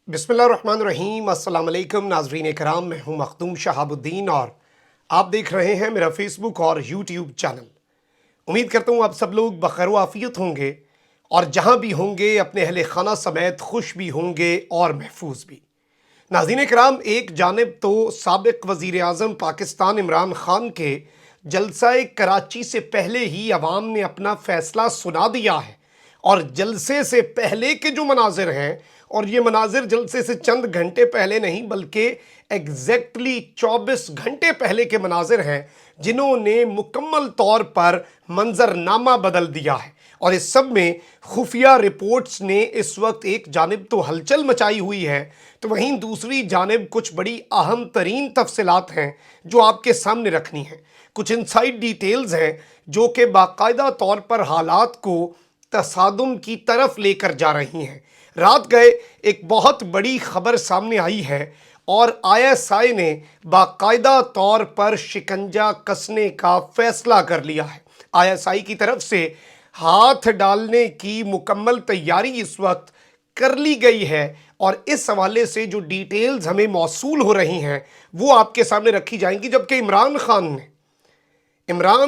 बिस्मिल्लाहिर्रहमानिर्रहीम। अस्सलाम वालेकुम नाज़रीन कराम, मैं हूं मखदूम शहाबुद्दीन और आप देख रहे हैं मेरा फेसबुक और यूट्यूब चैनल। उम्मीद करता हूं आप सब लोग बखैर आफियत होंगे और जहां भी होंगे अपने अहले खाना समेत खुश भी होंगे और महफूज भी। नाज़रीन कराम, एक जानिब तो साबिक वज़ीर आज़म पाकिस्तान इमरान खान के जलसाए कराची से पहले ही अवाम ने अपना फैसला सुना दिया है और जलसे से पहले के जो मनाजिर हैं, और ये मनाजिर जलसे से चंद घंटे पहले नहीं बल्कि एग्जैक्टली 24 घंटे पहले के मनाजिर हैं, जिन्होंने मुकम्मल तौर पर मंजरनामा बदल दिया है। और इस सब में खुफिया रिपोर्ट्स ने इस वक्त एक जानिब तो हलचल मचाई हुई है, तो वहीं दूसरी जानिब कुछ बड़ी अहम तरीन तफसीलात हैं जो आपके सामने रखनी हैं। कुछ इनसाइड डिटेल्स हैं जो कि बाकायदा तौर पर हालात को तसादुम की तरफ लेकर जा रही हैं। रात गए एक बहुत बड़ी खबर सामने आई है और आईएसआई ने बाकायदा तौर पर शिकंजा कसने का फैसला कर लिया है। आईएसआई की तरफ से हाथ डालने की मुकम्मल तैयारी इस वक्त कर ली गई है और इस हवाले से जो डिटेल्स हमें मौसूल हो रही हैं वो आपके सामने रखी जाएंगी। जबकि इमरान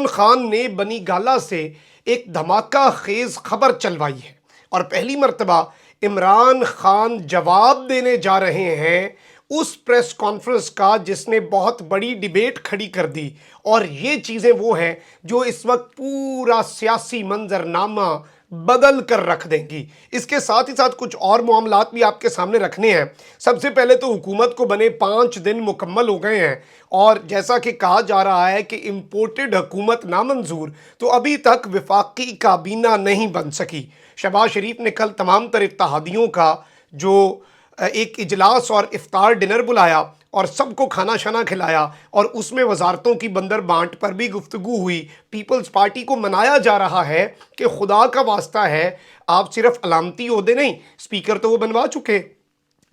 खान ने बनी गाला से एक धमाका खेज खबर चलवाई है और पहली मर्तबा इमरान खान जवाब देने जा रहे हैं उस प्रेस कॉन्फ्रेंस का जिसने बहुत बड़ी डिबेट खड़ी कर दी। और ये चीज़ें वो हैं जो इस वक्त पूरा सियासी मंजरनामा बदल कर रख देंगी। इसके साथ ही साथ कुछ और मामलात भी आपके सामने रखने हैं। सबसे पहले तो हुकूमत को बने 5 दिन मुकम्मल हो गए हैं और जैसा कि कहा जा रहा है कि इम्पोर्टेड हुकूमत नामंजूर, तो अभी तक विफाकी काबीना नहीं बन सकी। शहबाज शरीफ ने कल तमाम तर इत्तेहादियों का जो एक इजलास और इफ्तार डिनर बुलाया और सबको खाना शाना खिलाया और उसमें वजारतों की बंदर बांट पर भी गुफ्तगू हुई। पीपल्स पार्टी को मनाया जा रहा है कि खुदा का वास्ता है, आप सिर्फ अलामती ओहदे नहीं, स्पीकर तो वो बनवा चुके,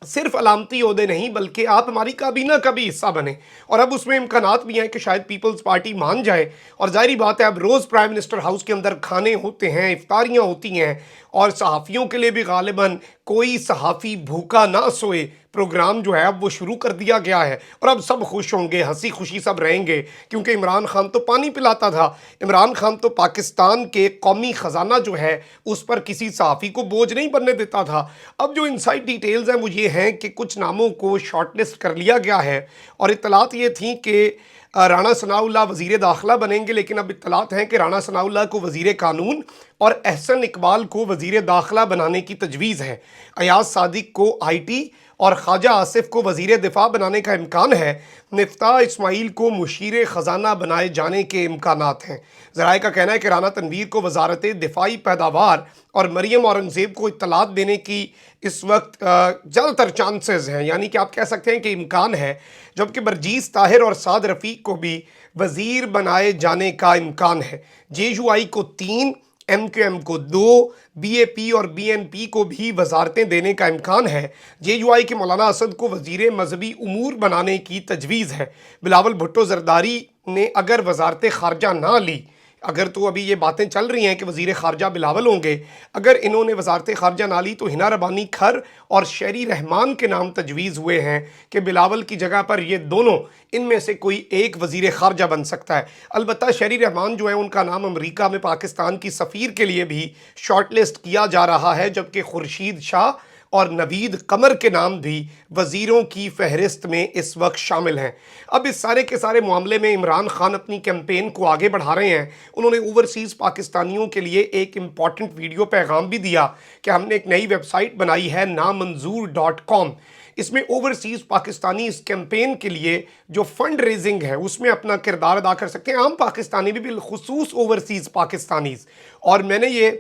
सिर्फ अलामती ओहदे नहीं बल्कि आप हमारी काबीना का भी हिस्सा बने। और अब उसमें इम्कानात भी हैं कि शायद पीपल्स पार्टी मान जाए। और जाहिर बात है अब रोज़ प्राइम मिनिस्टर हाउस के अंदर खाने होते हैं, इफ्तारियाँ होती हैं और सहाफ़ियों के लिए भी गालिबन कोई सहाफ़ी भूखा ना सोए प्रोग्राम जो है अब वो शुरू कर दिया गया है। और अब सब खुश होंगे, हंसी खुशी सब रहेंगे, क्योंकि इमरान खान तो पानी पिलाता था। इमरान खान तो पाकिस्तान के कौमी ख़जाना जो है उस पर किसी सहाफ़ी को बोझ नहीं बनने देता था। अब जो इनसाइड डिटेल्स हैं वो ये हैं कि कुछ नामों को शॉर्टलिस्ट कर लिया गया है और इत्तलात ये थी कि राणा सनाउल्लाह वज़ीर दाखिला बनेंगे, लेकिन अब इत्तलात हैं कि राणा सनाउल्लाह को वज़ीर कानून और एहसन इकबाल को वज़ीर दाखिला बनाने की तजवीज़ है। अयाज सादिक को आईटी और ख्वाजा आसिफ को वज़ीर दिफा बनाने का इम्कान है। मिफ्ताह इस्माइल को मुशीर ख़जाना बनाए जाने के इम्कानात हैं। ज़राए का कहना है कि राना तनवीर को वजारत दिफाई पैदावार और मरियम औरंगज़ेब को इत्तलात देने की इस वक्त ज़्यादातर चांसेस हैं, यानी कि आप कह सकते हैं कि इम्कान है। जबकि बरजीस ताहिर और साद रफ़ीक को भी वज़ीर बनाए जाने का इम्कान है। JUI को 3, MQM को 2, BAP और BNP को भी वजारतें देने का इम्कान है। JUI के मौलाना असद को वज़ीर मजहबी उमूर बनाने की तजवीज़ है। बिलावल भुट्टो जरदारी ने अगर वजारत ख़ारजा ना ली, अगर तो अभी ये बातें चल रही हैं कि वज़ीर ख़ारजा बिलावल होंगे, अगर इन्होंने वजारत ख़ारजा ना ली तो हिना रबानी खर और शहरी रहमान के नाम तजवीज़ हुए हैं कि बिलावल की जगह पर ये दोनों इनमें से कोई एक वज़ीर ख़ारजा बन सकता है। अलबत्ता शहरी रहमान जो है उनका नाम अमेरिका में पाकिस्तान की सफ़ीर के लिए भी शॉर्ट लिस्ट किया जा रहा है, जबकि खुर्शीद शाह और नवीद कमर के नाम भी वज़ीरों की फहरिस्त में इस वक्त शामिल हैं। अब इस सारे के सारे मामले में इमरान खान अपनी कैंपेन को आगे बढ़ा रहे हैं। उन्होंने ओवरसीज़ पाकिस्तानियों के लिए एक इम्पॉर्टेंट वीडियो पैगाम भी दिया कि हमने एक नई वेबसाइट बनाई है नामंजूर.com। इसमें ओवरसीज़ पाकिस्तानी इस कैंपेन के लिए जो फंड रेजिंग है उसमें अपना किरदार अदा कर सकते हैं, आम पाकिस्तानी भी बिलखुसूस ओवरसीज़ पाकिस्तानीज़। और मैंने ये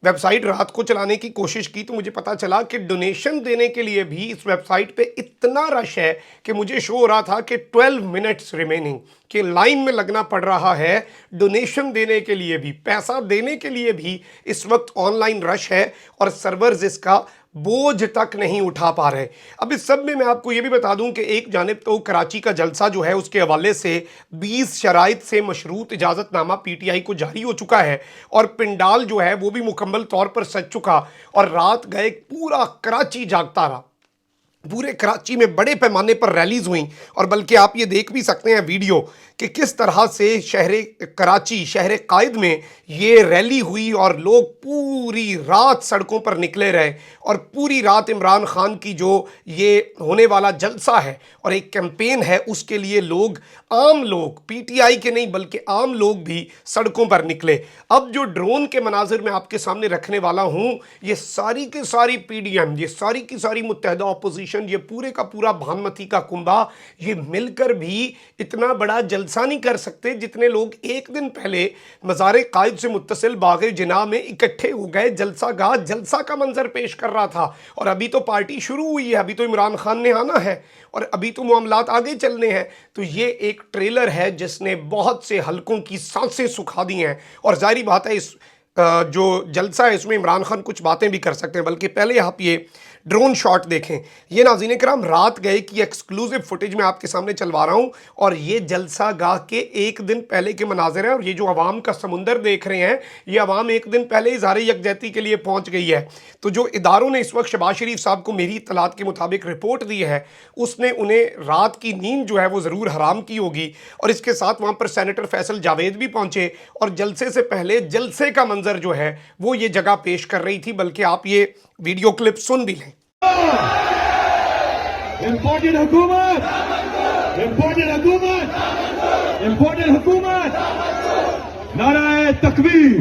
वेबसाइट रात को चलाने की कोशिश की तो मुझे पता चला कि डोनेशन देने के लिए भी इस वेबसाइट पे इतना रश है कि मुझे शो हो रहा था कि 12 मिनट्स रिमेनिंग, कि लाइन में लगना पड़ रहा है। डोनेशन देने के लिए भी, पैसा देने के लिए भी इस वक्त ऑनलाइन रश है और सर्वर्स इसका बोझ तक नहीं उठा पा रहे। अब इस सब में मैं आपको ये भी बता दूं कि एक जानिब तो कराची का जलसा जो है उसके हवाले से 20 शराइत से मशरूत इजाज़तनामा PTI को जारी हो चुका है और पिंडाल जो है वो भी मुकम्मल तौर पर सज चुका और रात गए पूरा कराची जागता रहा। पूरे कराची में बड़े पैमाने पर रैलीज हुई, और बल्कि आप ये देख भी सकते हैं वीडियो कि किस तरह से शहर कराची, शहर कायद में ये रैली हुई और लोग पूरी रात सड़कों पर निकले रहे, और पूरी रात इमरान खान की जो ये होने वाला जलसा है और एक कैंपेन है उसके लिए लोग, आम लोग, पीटीआई के नहीं बल्कि आम लोग भी सड़कों पर निकले। अब जो ड्रोन के मनाजिर मैं आपके सामने रखने वाला हूँ, ये सारी की सारी पीडीएम, ये सारी की सारी मुत्तहदा अपोजिशन, ये पूरे का पूरा भानमती का कुंबा, ये मिलकर भी इतना बड़ा जलसा नहीं कर सकते जितने लोग एक दिन पहले मज़ार कायद से मुत्तसिल बाग़ जिना में इकट्ठे हो गए, जलसा गाह, जलसा का मंजर पेश कर रहा था। और अभी तो पार्टी शुरू हुई है, अभी तो इमरान खान ने आना है और अभी तो मामलात आगे चलने हैं। तो ये एक ट्रेलर है जिसने बहुत से हलकों की सांसें सुखा दी हैं, और जाहिर बात है इस जो जलसा है इसमें इमरान खान कुछ बातें भी कर सकते हैं। बल्कि पहले आप ये ड्रोन शॉट देखें, ये नाज़रीन कराम रात गए की एक्सक्लूसिव फुटेज मैं आपके सामने चलवा रहा हूँ, और ये जलसा गाह के एक दिन पहले के मनाजिर हैं। और ये जो अवाम का समुंदर देख रहे हैं, ये अवाम एक दिन पहले इज़हार यकजहती के लिए पहुँच गई है। तो जो इदारों ने इस वक्त शहबाज शरीफ साहब को मेरी इत्तलात के मुताबिक रिपोर्ट दी है, उसने उन्हें रात की नींद जो है वो ज़रूर हराम की होगी। और इसके साथ वहाँ पर सेनेटर फैसल जावेद भी पहुँचे, और जलसे से पहले जलसे का मंजर जो है वो ये जगह पेश कर रही थी। बल्कि आप ये वीडियो क्लिप सुन भी लें। इम्पोर्टेड हुकूमत, इम्पोर्टेड हुकूमत, इम्पोर्टेड हुकूमत, नाराए तकबीर,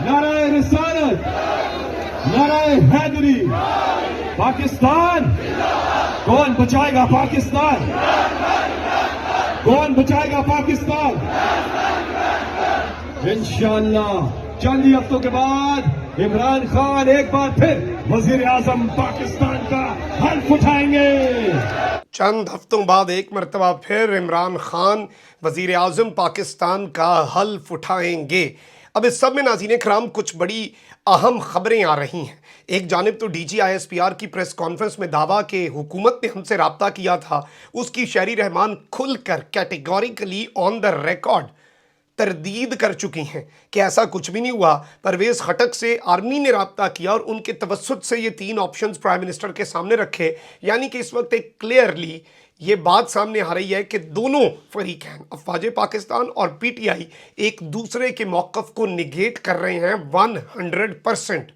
नाराए रिसालत, नाराए हैदरी। पाकिस्तान, कौन बचाएगा पाकिस्तान? कौन बचाएगा पाकिस्तान? इंशाअल्लाह चंद ही हफ्तों के बाद इमरान खान एक बार फिर वजीर आजम पाकिस्तान का हल्फ उठाएंगे। चंद हफ्तों बाद एक मरतबा फिर इमरान खान वजीर आजम पाकिस्तान का हल्फ उठाएंगे। अब इस सब में नाज़रीन कराम कुछ बड़ी अहम खबरें आ रही हैं। एक जानिब तो DGISPR की प्रेस कॉन्फ्रेंस में दावा कि हुकूमत ने हमसे रब्ता किया था, उसकी शहरी रहमान खुलकर कैटेगोरिकली ऑन द रिकॉर्ड तरदीद कर चुकी हैं कि ऐसा कुछ भी नहीं हुआ। परवेज़ खटक से आर्मी ने रब्ता किया और उनके तवस्सुत से ये 3 ऑप्शंस प्राइम मिनिस्टर के सामने रखे। यानी कि इस वक्त एक क्लियरली ये बात सामने आ रही है कि दोनों फरीक हैं, अफवाज पाकिस्तान और PTI, एक दूसरे के मौक़िफ़ को निगेट कर रहे हैं 100%।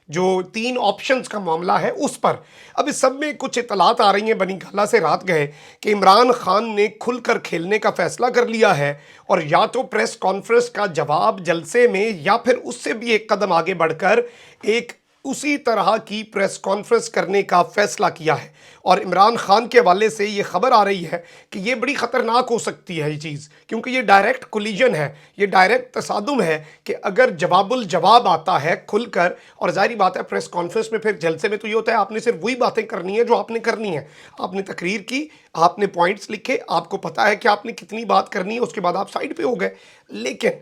जो 3 ऑप्शंस का मामला है उस पर अब इस सब में कुछ इतलात आ रही हैं बनी गाला से रात गए कि इमरान खान ने खुलकर खेलने का फैसला कर लिया है, और या तो प्रेस कॉन्फ्रेंस का जवाब जलसे में, या फिर उससे भी एक कदम आगे बढ़कर एक उसी तरह की प्रेस कॉन्फ्रेंस करने का फैसला किया है। और इमरान खान के हवाले से ये खबर आ रही है कि ये बड़ी ख़तरनाक हो सकती है ये चीज़, क्योंकि ये डायरेक्ट कोलिजन है, ये डायरेक्ट तसादुम है कि अगर जवाबुल जवाब आता है खुलकर, और जाहिर बात है प्रेस कॉन्फ्रेंस में फिर जलसे में तो ये होता है आपने सिर्फ वही बातें करनी है जो आपने करनी है। आपने तकरीर की, आपने पॉइंट्स लिखे, आपको पता है कि आपने कितनी बात करनी है, उसके बाद आप साइड पर हो गए। लेकिन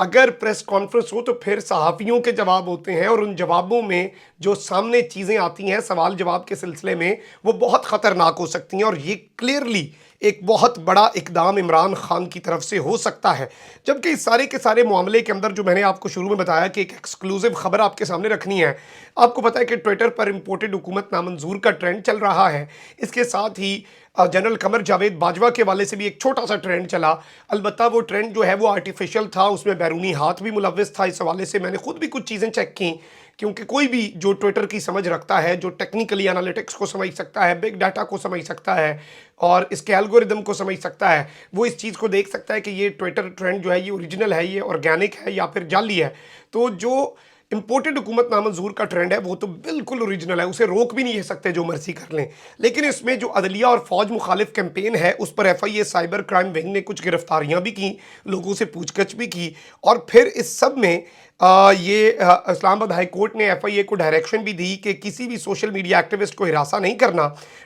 अगर प्रेस कॉन्फ्रेंस हो तो फिर सहाफ़ियों के जवाब होते हैं, और उन जवाबों में जो सामने चीज़ें आती हैं सवाल जवाब के सिलसिले में वो बहुत ख़तरनाक हो सकती हैं। और ये क्लियरली एक बहुत बड़ा इकदाम इमरान खान की तरफ से हो सकता है। जबकि इस सारे के सारे मामले के अंदर जो मैंने आपको शुरू में बताया कि एक एक्सक्लूसिव खबर आपके सामने रखनी है, आपको पता है कि ट्विटर पर इम्पोर्टेड हुकूमत नामंजूर का ट्रेंड चल रहा है। इसके साथ ही जनरल कमर जावेद बाजवा के वाले से भी एक छोटा सा ट्रेंड चला। अलबत्ता वो ट्रेंड जो है वो आर्टिफिशियल था, उसमें बैरूनी हाथ भी मुलव्वस था। इस हवाले से मैंने खुद भी कुछ चीज़ें चेक की, क्योंकि कोई भी जो ट्विटर की समझ रखता है, जो टेक्निकली एनालिटिक्स को समझ सकता है, बिग डाटा को समझ सकता है और इसके एल्गोरिदम को समझ सकता है, वो इस चीज़ को देख सकता है कि ये ट्विटर ट्रेंड जो है ये ओरिजिनल है, ये ऑर्गेनिक है या फिर जाली है। तो जो इम्पोर्टेड हुकूमत नामंजूर का ट्रेंड है वो तो बिल्कुल ओरिजिनल है, उसे रोक भी नहीं सकते, जो मर्जी कर लें। लेकिन इसमें जो अदलिया और फ़ौज मुखालिफ कैंपेन है उस पर FIA साइबर क्राइम विंग ने कुछ गिरफ्तारियां भी की, लोगों से पूछगछ भी की, और फिर इस सब में इस्लामाबाद हाई कोर्ट ने FIA को डायरेक्शन भी दी कि किसी भी सोशल मीडिया एक्टिविस्ट को हिरासा नहीं करना।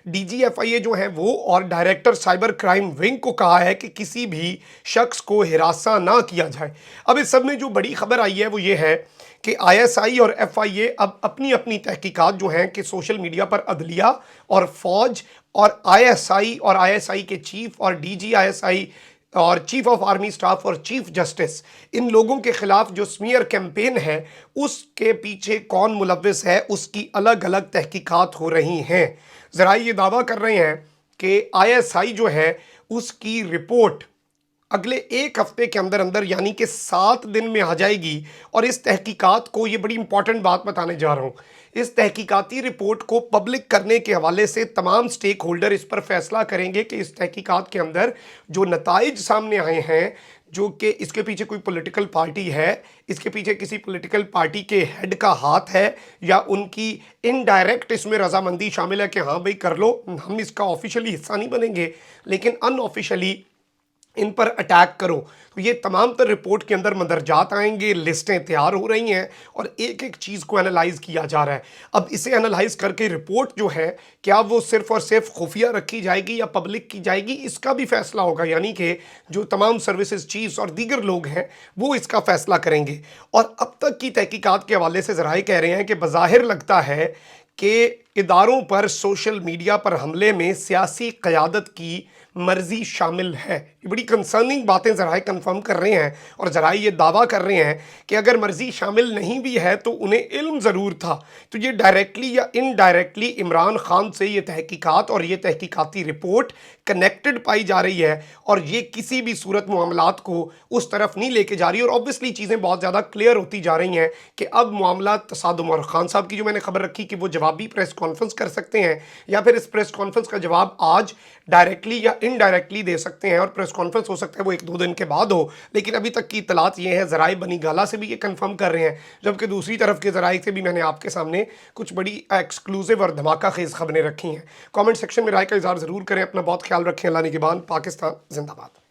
DG FIA जो है वो और डायरेक्टर साइबर क्राइम विंग को कहा है कि किसी भी शख्स को हिरासा ना किया जाए। अब इस सब में जो बड़ी खबर आई है वो ये है कि ISI और FIA अब अपनी अपनी तहकीकात जो हैं कि सोशल मीडिया पर अदलिया और फ़ौज और ISI के चीफ और DG ISI اور چیف آف آرمی سٹاف اور چیف جسٹس، ان لوگوں کے خلاف جو سمیئر کیمپین ہے اس کے پیچھے کون ملوث ہے، اس کی الگ الگ تحقیقات ہو رہی ہیں۔ ذرائع یہ دعویٰ کر رہے ہیں کہ ISI جو ہے اس کی رپورٹ اگلے ایک ہفتے کے اندر اندر یعنی کہ 7 دن میں آ جائے گی، اور اس تحقیقات کو، یہ بڑی امپورٹنٹ بات بتانے جا رہا ہوں، اس تحقیقاتی رپورٹ کو پبلک کرنے کے حوالے سے تمام سٹیک ہولڈر اس پر فیصلہ کریں گے کہ اس تحقیقات کے اندر جو نتائج سامنے آئے ہیں، جو کہ اس کے پیچھے کوئی پولیٹیکل پارٹی ہے، اس کے پیچھے کسی پولیٹیکل پارٹی کے ہیڈ کا ہاتھ ہے، یا ان کی انڈائریکٹ اس میں رضامندی شامل ہے کہ ہاں بھئی کر لو، ہم اس کا آفیشلی حصہ نہیں بنیں گے لیکن ان آفیشلی ان پر اٹیک کرو۔ تو یہ تمام تر رپورٹ کے اندر مندرجات آئیں گے، لسٹیں تیار ہو رہی ہیں اور ایک ایک چیز کو انالائز کیا جا رہا ہے۔ اب اسے انالائز کر کے رپورٹ جو ہے کیا وہ صرف اور صرف خفیہ رکھی جائے گی یا پبلک کی جائے گی، اس کا بھی فیصلہ ہوگا، یعنی کہ جو تمام سروسز چیفز اور دیگر لوگ ہیں وہ اس کا فیصلہ کریں گے۔ اور اب تک کی تحقیقات کے حوالے سے ذرائع کہہ رہے ہیں کہ بظاہر لگتا ہے کہ اداروں پر سوشل میڈیا پر حملے میں سیاسی قیادت کی مرضی شامل ہے۔ یہ بڑی کنسرننگ باتیں ذرائع کنفرم کر رہے ہیں، اور ذرائع یہ دعویٰ کر رہے ہیں کہ اگر مرضی شامل نہیں بھی ہے تو انہیں علم ضرور تھا۔ تو یہ ڈائریکٹلی یا انڈائریکٹلی عمران خان سے یہ تحقیقات اور یہ تحقیقاتی رپورٹ کنیکٹڈ پائی جا رہی ہے، اور یہ کسی بھی صورت معاملات کو اس طرف نہیں لے کے جا رہی، اور اوبویسلی چیزیں بہت زیادہ کلیئر ہوتی جا رہی ہیں کہ اب معاملہ تصادم، اور خان صاحب کی جو میں نے خبر رکھی کہ وہ جوابی پریس کانفرنس کر سکتے ہیں، یا پھر اس پریس کانفرنس کا جواب آج ڈائریکٹلی یا انڈائریکٹلی دے سکتے ہیں، اور پریس کانفرنس ہو سکتا ہے وہ 1-2 دن کے بعد ہو، لیکن ابھی تک کی اطلاعات یہ ہیں، ذرائع بنی گالہ سے بھی یہ کنفرم کر رہے ہیں، جبکہ دوسری طرف کے ذرائع سے بھی میں نے آپ کے سامنے کچھ بڑی ایکسکلوزیو اور دھماکہ خیز خبریں رکھی ہیں۔ کامنٹ سیکشن میں رائے کا اظہار ضرور کریں، اپنا بہت خیال رکھیں۔ اللہ نگہبان۔ پاکستان زندہ باد۔